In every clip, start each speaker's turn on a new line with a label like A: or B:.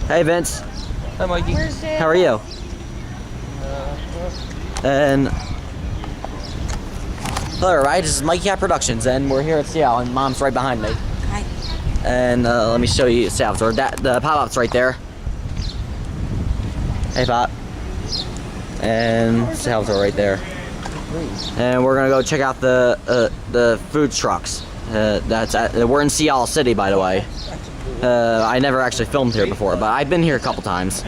A: Hey Vince.
B: Hi Mikey.
A: How are you? And hello, right? This is Mikey Cat Productions, and we're here at Seattle, and Mom's right behind me.
C: Hi.
A: And let me show you Salvatore. The pop-up's right there. Hey Pop. And Salvatore right there. And we're gonna go check out the food trucks. We're in Seattle City, by the way. I never actually filmed here before, but I've been here a couple times.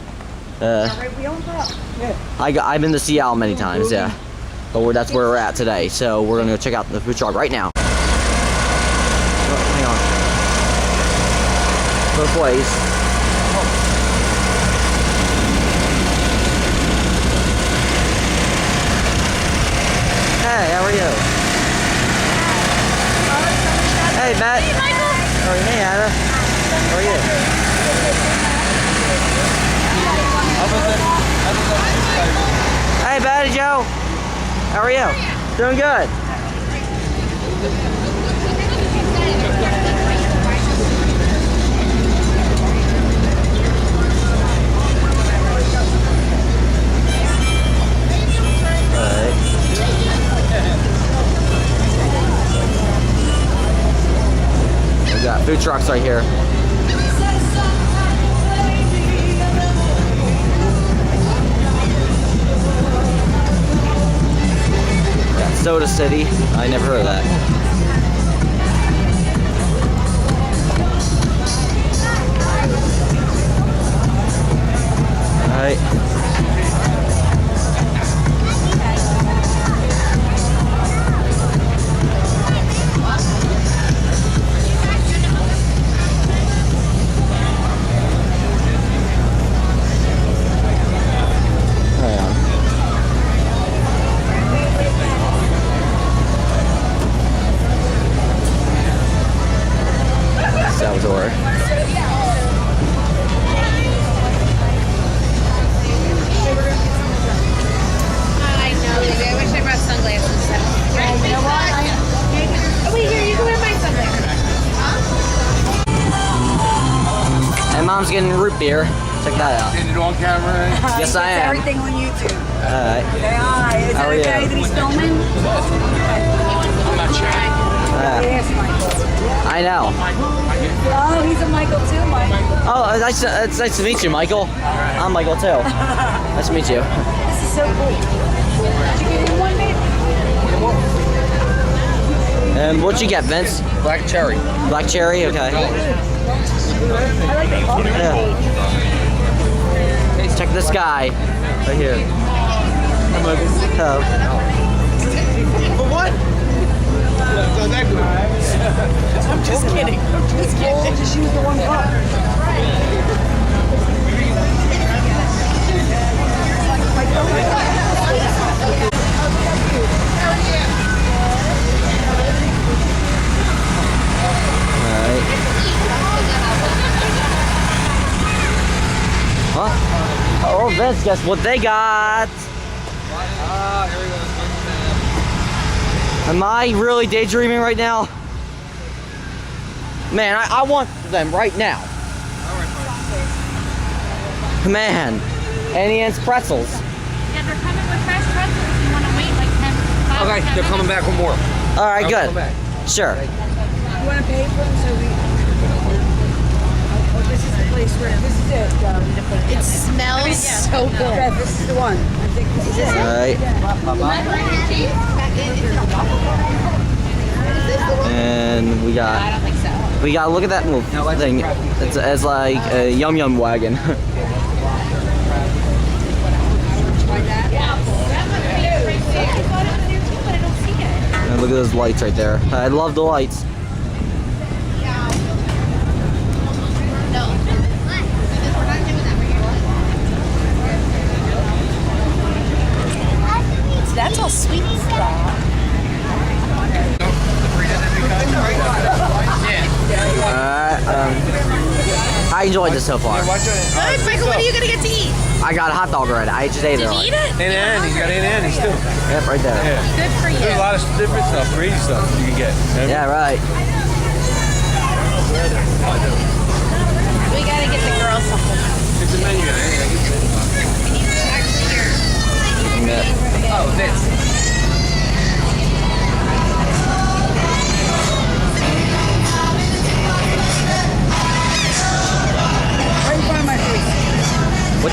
A: I've been to Seattle many times, yeah. But that's where we're at today. So we're gonna go check out the food truck right now. Oh, hang on. Both ways. Hey, how are you? Hey, Matt. Hey, Michael. How are you? Hey, Anna. How are you? Hey, Betty Joe. How are you? Doing good. We got food trucks right here. Soda City. I never heard of that. Alright. Salvatore.
D: I know, I wish I brought sunglasses. Oh wait, here, you can wear my sunglasses.
A: And Mom's getting root beer. Check that out.
B: Is it on camera?
A: Yes, I am.
C: Everything on YouTube.
A: Alright.
C: Say hi. Is
A: How
C: that
A: are you?
C: okay that he's filming?
B: I'm not sure.
C: Yes, Michael.
A: I know.
C: Oh, he's a Michael too, Michael.
A: Oh, it's nice to meet you, Michael. I'm Michael too. Nice to meet you.
C: This is so cool. Did you get him one, babe?
A: And what'd you get, Vince?
B: Black cherry.
A: Black cherry? Okay.
C: I like the color.
A: Yeah. Check this guy right here. Hello.
B: For what? Not that good. I'm just kidding. I'm just kidding.
C: Just use the one cup.
A: Alright. Huh? Oh, Vince, guess what they got?
B: Here we go.
A: Am I really daydreaming right now? Man, I want them right now. Man, Annie Ann's pretzels.
D: Yeah, they're coming with fresh pretzels. You want to wait like 10
B: Okay, they're coming back with more.
A: All right, good. Sure.
C: You want to pay for them so we... Oh, this is the place where... This is it.
D: It smells so good.
C: Yeah, this is the one. I think this is it.
A: All right. And we got...
D: I don't think so.
A: We got, look at that little thing. It's like a Yum Yum wagon. And look at those lights right there. I love the lights.
D: That's all sweet stuff.
A: I enjoyed this so far.
D: Good, Michael, what are you gonna get to eat?
A: I got a hot dog already. I just ate it
D: Did you
A: already.
D: eat it?
B: And Annie's got Annie's too.
A: Yep, right there.
B: Yeah.
D: Good for
B: There's a
D: you.
B: lot of different stuff, crazy stuff you can get.
A: Yeah, right.
D: We got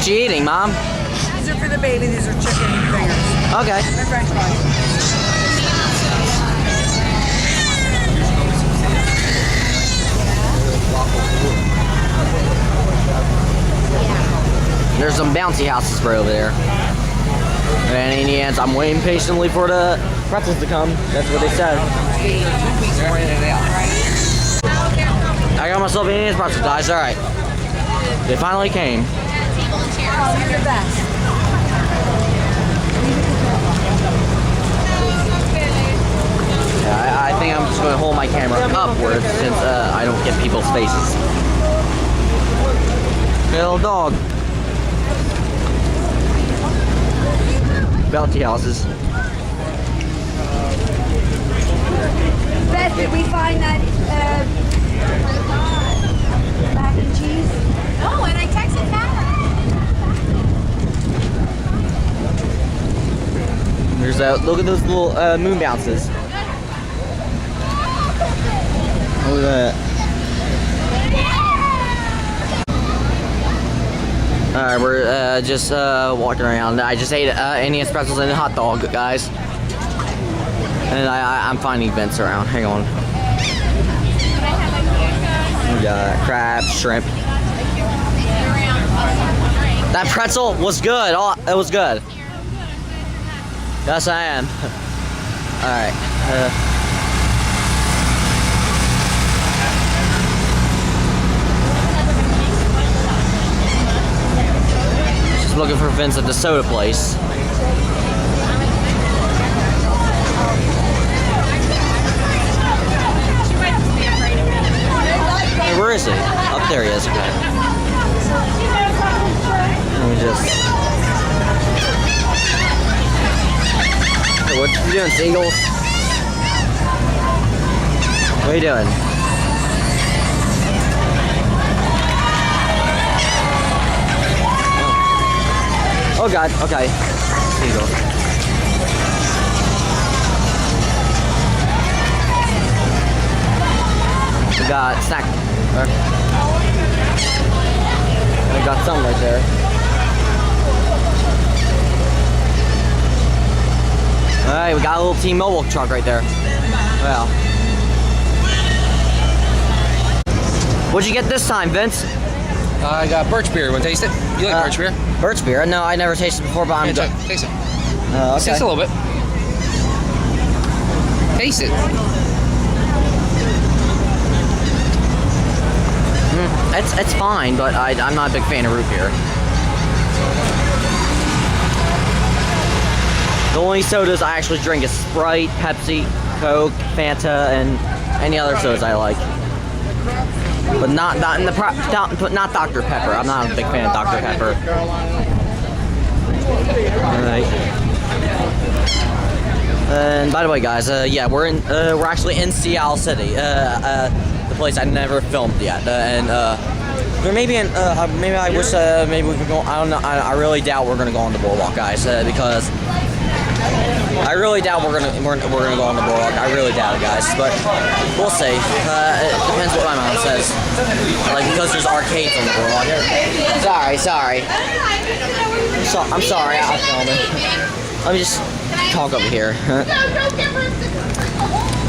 A: What you eating, Mom?
C: These are for the baby. These are chicken fingers.
A: Okay.
C: They're French fries.
A: There's some bouncy houses right over there. And in the end, I'm waiting patiently for the pretzels to come. That's what they said. I got myself Indian's pretzels, guys. All right. They finally came.
C: Oh, you're the best.
A: Yeah, I think I'm just going to hold my camera upwards since I don't get people's faces. Little dog. Bounty houses.
C: Beth, did we find that mac and cheese?
D: No, and I texted Tara.
A: There's look at those little moon bounces. Look at that. Alright, we're just walking around. I just ate Indian pretzels and a hot dog, guys. And I'm finding vents around. Hang on. We got crab, shrimp. That pretzel was good. Oh, it was good. Yes, I am. Alright. Just looking for Vince at the soda place. Hey, where is he? Up there he is. Okay. Let me just. Hey, what you doing, Seagulls? What are you doing? Oh God. Okay. Seagulls. We got snack. We got some right there. Alright, we got a little T-Mobile truck right there. Well. What'd you get this time, Vince?
B: I got birch beer. Want to taste it? You like birch beer?
A: Birch beer? No, I never tasted it before, but I'm
B: Yeah,
A: good.
B: taste it.
A: Okay.
B: Taste a little bit. Taste it.
A: It's fine, but I'm not a big fan of root beer. The only sodas I actually drink is Sprite, Pepsi, Coke, Fanta, and any other sodas I like. But not Dr. Pepper. I'm not a big fan of Dr. Pepper. Alright. And by the way, guys, yeah, we're actually in Seattle City, the place I never filmed yet, maybe I wish maybe we could go. I don't know. I really doubt we're gonna go on the boardwalk, guys, because I really doubt we're gonna go on the boardwalk. I really doubt it, guys, but we'll see. It depends what my mom says. Like, because there's arcades on the boardwalk. Sorry. I'm sorry. I'm filming. Let me just talk over here.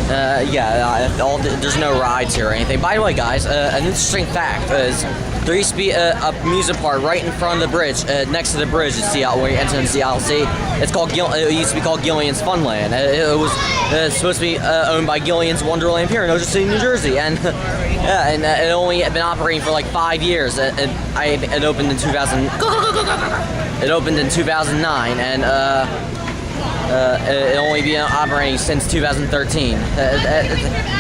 A: Yeah, there's no rides here or anything. By the way, guys, an interesting fact is there used to be an amusement park right in front of the bridge, next to the bridge at Seattle, where you enter in Seattle City. It used to be called Gillian's Funland. It was supposed to be owned by Gillian's Wonderland Pier in Ocean City, New Jersey, and yeah, and it only had been operating for like 5 years. It opened in 2000. It opened in 2009, and it only been operating since 2013.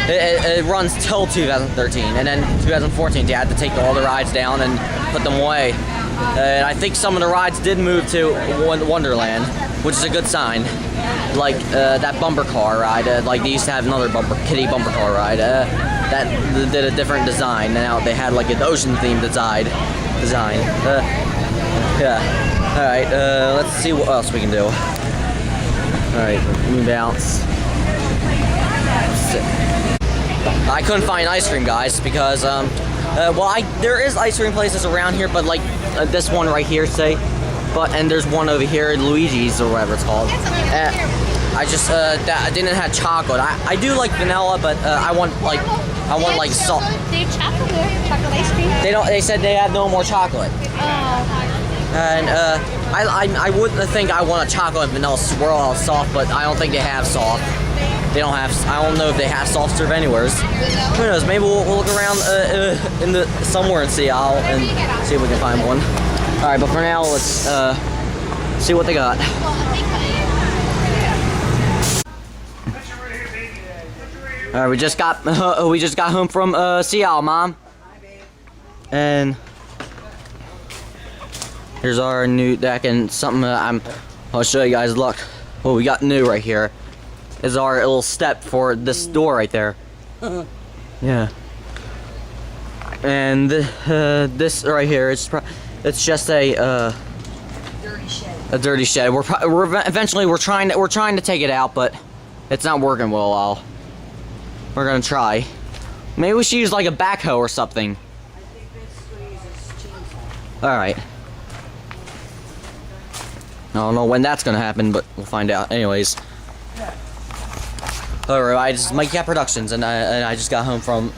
A: It runs till 2013, and then 2014 they had to take all the rides down and put them away. And I think some of the rides did move to Wonderland, which is a good sign. Like that bumper car ride, like they used to have another kitty bumper car ride that did a different design. Now they had like an ocean themed design. Yeah. All right. Let's see what else we can do. Alright, moon bounce. I couldn't find ice cream, guys, because Well, there is ice cream places around here, but like this one right here, say. And there's one over here, Luigi's or whatever it's called. I just that didn't have chocolate. I do like vanilla, but I want like salt.
D: They have chocolate there. Chocolate ice cream.
A: They said they have no more chocolate.
D: Oh.
A: And I wouldn't think I want a chocolate and vanilla swirl out soft, but I don't think they have soft. They don't have. I don't know if they have soft serve anywhere. Who knows? Maybe we'll look around somewhere in Seattle and see if we can find one. All right, but for now, let's see what they got. All right, we just got home from Seattle, Mom. And here's our new deck and something I'll show you guys. Look, what we got new right here is our little step for this door right there. Yeah. And this right here, it's just a
C: Dirty shed.
A: a dirty shed. Eventually we're trying to take it out, but it's not working well. We're gonna try. Maybe we should use like a backhoe or something.
C: I think Vince squeezes chainsaw.
A: All right. I don't know when that's gonna happen, but we'll find out. Anyways. Alright, I just Mike Cat Productions, and I just got home from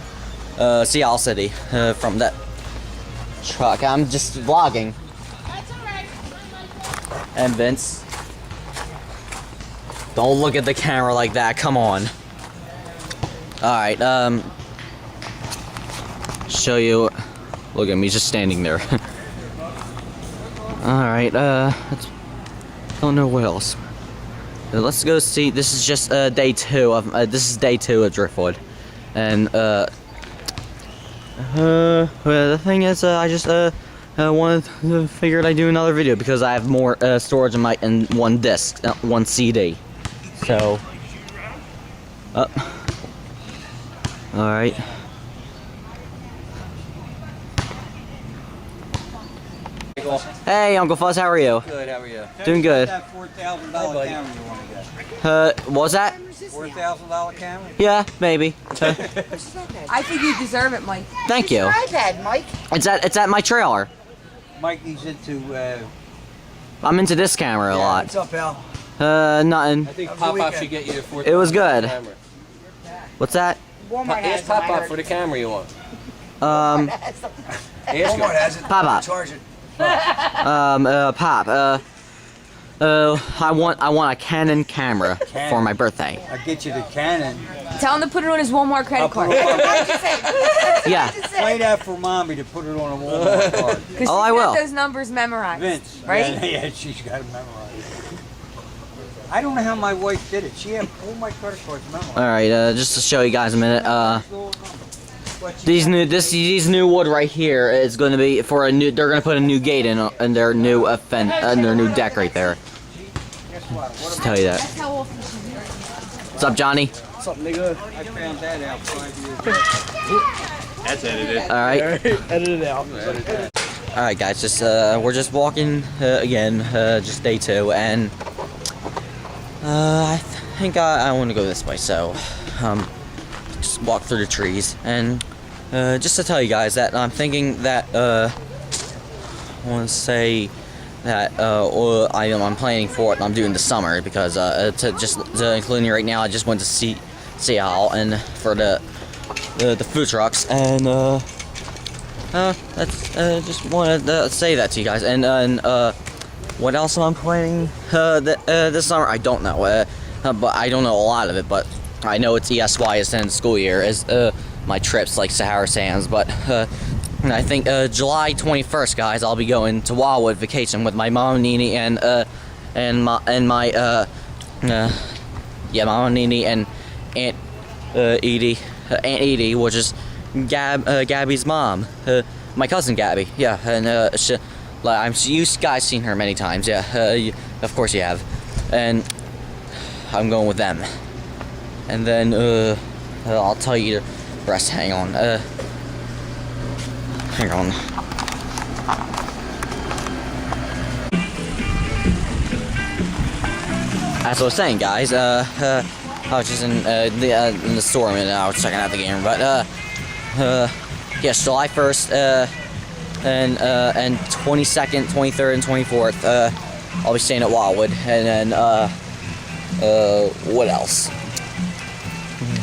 A: Seattle City from that truck. I'm just vlogging.
D: That's alright.
A: And Vince, don't look at the camera like that. Come on. All right. Show you. Look at me, just standing there. All right. Don't know what else. Let's go see. This is just day 2 of day 2 of Driftwood, and well, the thing is, I just figured I'd do another video because I have more storage in one disc, one CD. So, all right. Hey, Uncle Fuzz, how are you?
B: Good, how are you?
A: Doing good.
B: That $4,000 camera you want to get?
A: What was that?
B: $4,000 camera?
A: Yeah, maybe.
C: I think you deserve it, Mike.
A: Thank you.
C: iPad, Mike.
A: It's at my trailer.
B: Mikey's into,
A: I'm into this camera a lot.
B: what's up, Al?
A: Nothing.
E: I think Pop-Up should get you the $4,000
A: It was good.
E: camera.
A: What's that?
C: Walmart has
E: Ask
C: them, I
E: Pop-Up
C: heard.
E: for the camera you want.
A: Um,
E: Ask him.
B: has it.
A: Pop-Up.
B: Charge it.
A: Pop. I want a Canon camera for my birthday.
B: I'll get you the Canon.
C: Tell him to put it on his Walmart credit card.
A: Yeah.
B: Play that for Mommy to put it on a Walmart card.
C: Because
A: Oh, I
C: she's got
A: will.
C: those numbers memorized.
B: Vince.
C: Right?
B: Yeah, she's got it memorized. I don't know how my wife did it. She had all my credit cards memorized.
A: All right. Just to show you guys a minute. These new wood right here is going to be for a new. They're going to put a new gate in their new their new deck right there. Just tell you that.
D: That's how often she's here.
A: What's up, Johnny?
B: I found that out 5 years ago.
E: That's edited.
A: All right.
B: Edit it out.
A: All right, guys. Just we're just walking again. Just day 2, and I think I want to go this way. So, just walk through the trees, and just to tell you guys that I'm thinking that I want to say that I'm planning for it. I'm doing the summer because to include you right now, I just went to Seattle and for the food trucks, and that's just wanted to say that to you guys. And what else am I planning this summer? I don't know, but I don't know a lot of it. But I know it's ESY is in school year is my trips like Sahara Sands, but. I think July 21st, guys, I'll be going to Wildwood vacation with my mom, Nene, and my mom, Nene, and Aunt Edie, which is Gabby's mom, my cousin Gabby. Yeah, and you guys seen her many times. Yeah, of course you have, and I'm going with them. And then I'll tell you the rest. Hang on. Hang on. As I was saying, guys, I was just in the store and I was checking out the game, but yeah, yes, July 1st, and 22nd, 23rd, and 24th. I'll be staying at Wildwood, and then what else?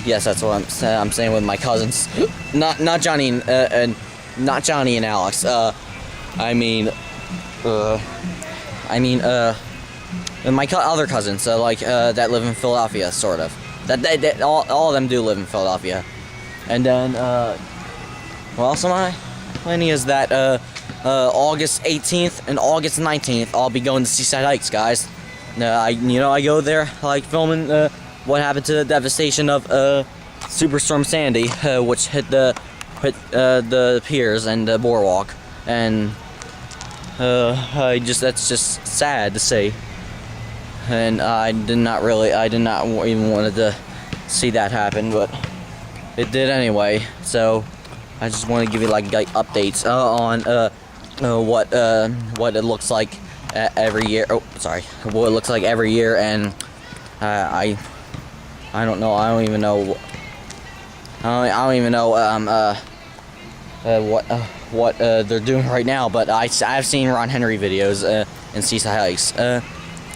A: Yes, that's what I'm staying with my cousins. Not Johnny and not Johnny and Alex. I mean, my other cousins, like that live in Philadelphia, sort of. That all of them do live in Philadelphia. And then what else am I planning is that August 18th and August 19th I'll be going to Seaside Hikes, guys. I go there like filming what happened to the devastation of Superstorm Sandy, which hit the piers and the boardwalk, and that's just sad to see. And I did not even wanted to see that happen, but it did anyway. So I just want to give you like updates on what it looks like every year. Oh, sorry, what it looks like every year, and I don't know. I don't even know. I don't even know what they're doing right now. But I've seen Ron Henry videos in Seaside Hikes.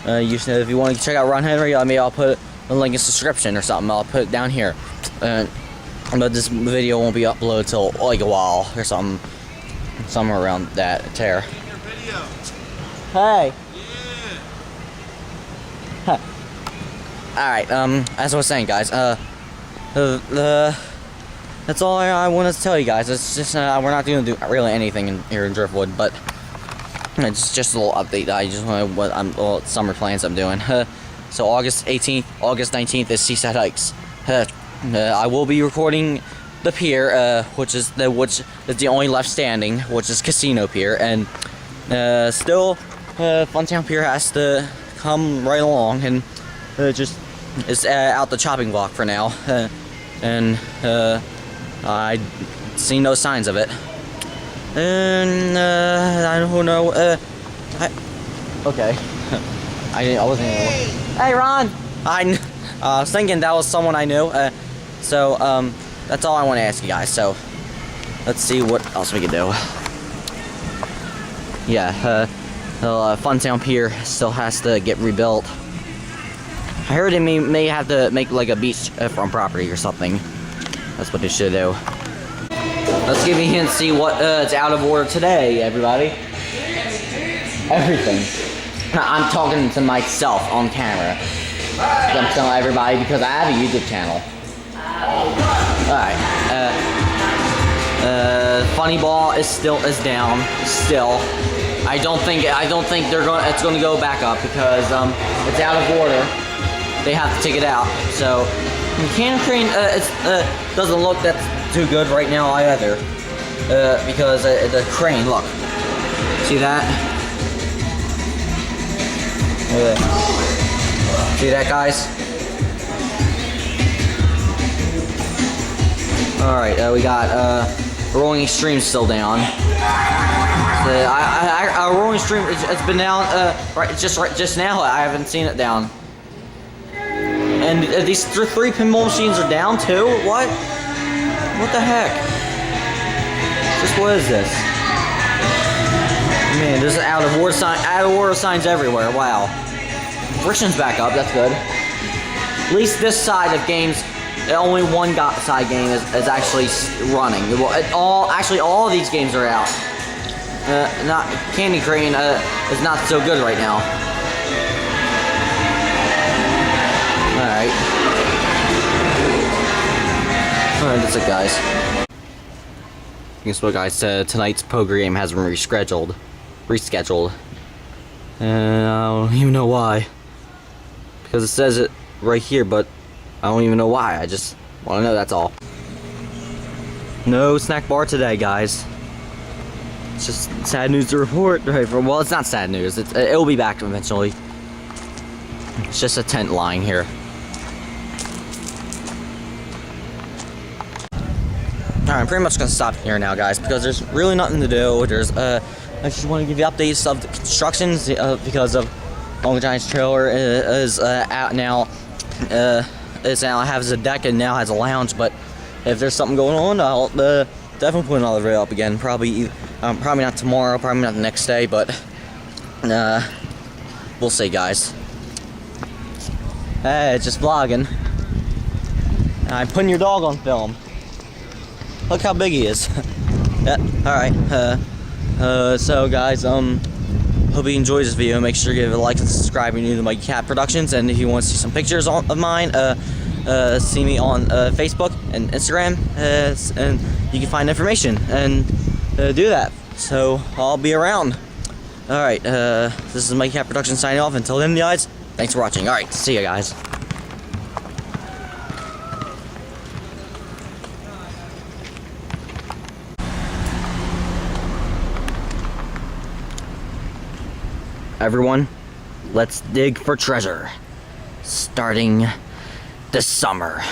A: If you want to check out Ron Henry, maybe I'll put a link in the description or something. I'll put it down here. But this video won't be uploaded till like a while or something, somewhere around that tear. Hey. Huh. All right. As I was saying, guys. That's all I wanted to tell you guys. It's just we're not going to do really anything here in Driftwood, but it's just a little update. I just want summer plans I'm doing. So August 18th, August 19th is Seaside Hikes. I will be recording the pier, which is the only left standing, which is Casino Pier, and still Funtown Pier has to come right along, and just is out the chopping block for now, and I see no signs of it. And I don't know. Okay. I wasn't. Hey, Ron. I was thinking that was someone I knew. So that's all I want to ask you guys. So let's see what else we can do. Yeah. Funtown Pier still has to get rebuilt. I heard it may have to make like a beach front property or something. That's what they should do. Let's give you a hint, see what it's out of order today, everybody. Everything. I'm talking to myself on camera. I'm telling everybody because I have a YouTube channel. Alright. Funny Ball is down. Still. I don't think it's gonna go back up because it's out of order. They have to take it out. So Can Crane doesn't look that too good right now either, because the crane, look, see that? See that, guys? All right, we got Rolling Extreme still down. Our Rolling Extreme, it's been down just now. I haven't seen it down. And these three pinball machines are down too? What? What the heck? What is this? Man, there's out of order signs everywhere. Wow. Friction's back up. That's good. At least this side of games, only one side game is actually running. Well, actually, all of these games are out. Not Candy Crane is not so good right now. Alright. Alright, that's it, guys. Guess what, guys? Tonight's poker game has been rescheduled. I don't even know why. Because it says it right here, but I don't even know why. I just want to know, that's all. No snack bar today, guys. It's just sad news to report. Right? Well, it's not sad news. It'll be back eventually. It's just a tent lying here. Alright, I'm pretty much going to stop here now, guys, because there's really nothing to do. I just want to give you updates of the constructions because of Long Giant's trailer is out now. It now has a deck and now has a lounge, but if there's something going on, definitely put another video up again. Probably not tomorrow, probably not the next day, but we'll see, guys. Hey, just vlogging. I'm putting your dog on film. Look how big he is. Yeah, alright. So guys, hope you enjoyed this video. Make sure to give it a like and subscribe if you're new to my cat productions. And if you want to see some pictures of mine, see me on Facebook and Instagram, and you can find information and do that. So I'll be around. Alright, this is my cat production signing off. Until then, guys, thanks for watching. Alright, see ya, guys. Everyone, let's dig for treasure. Starting this summer.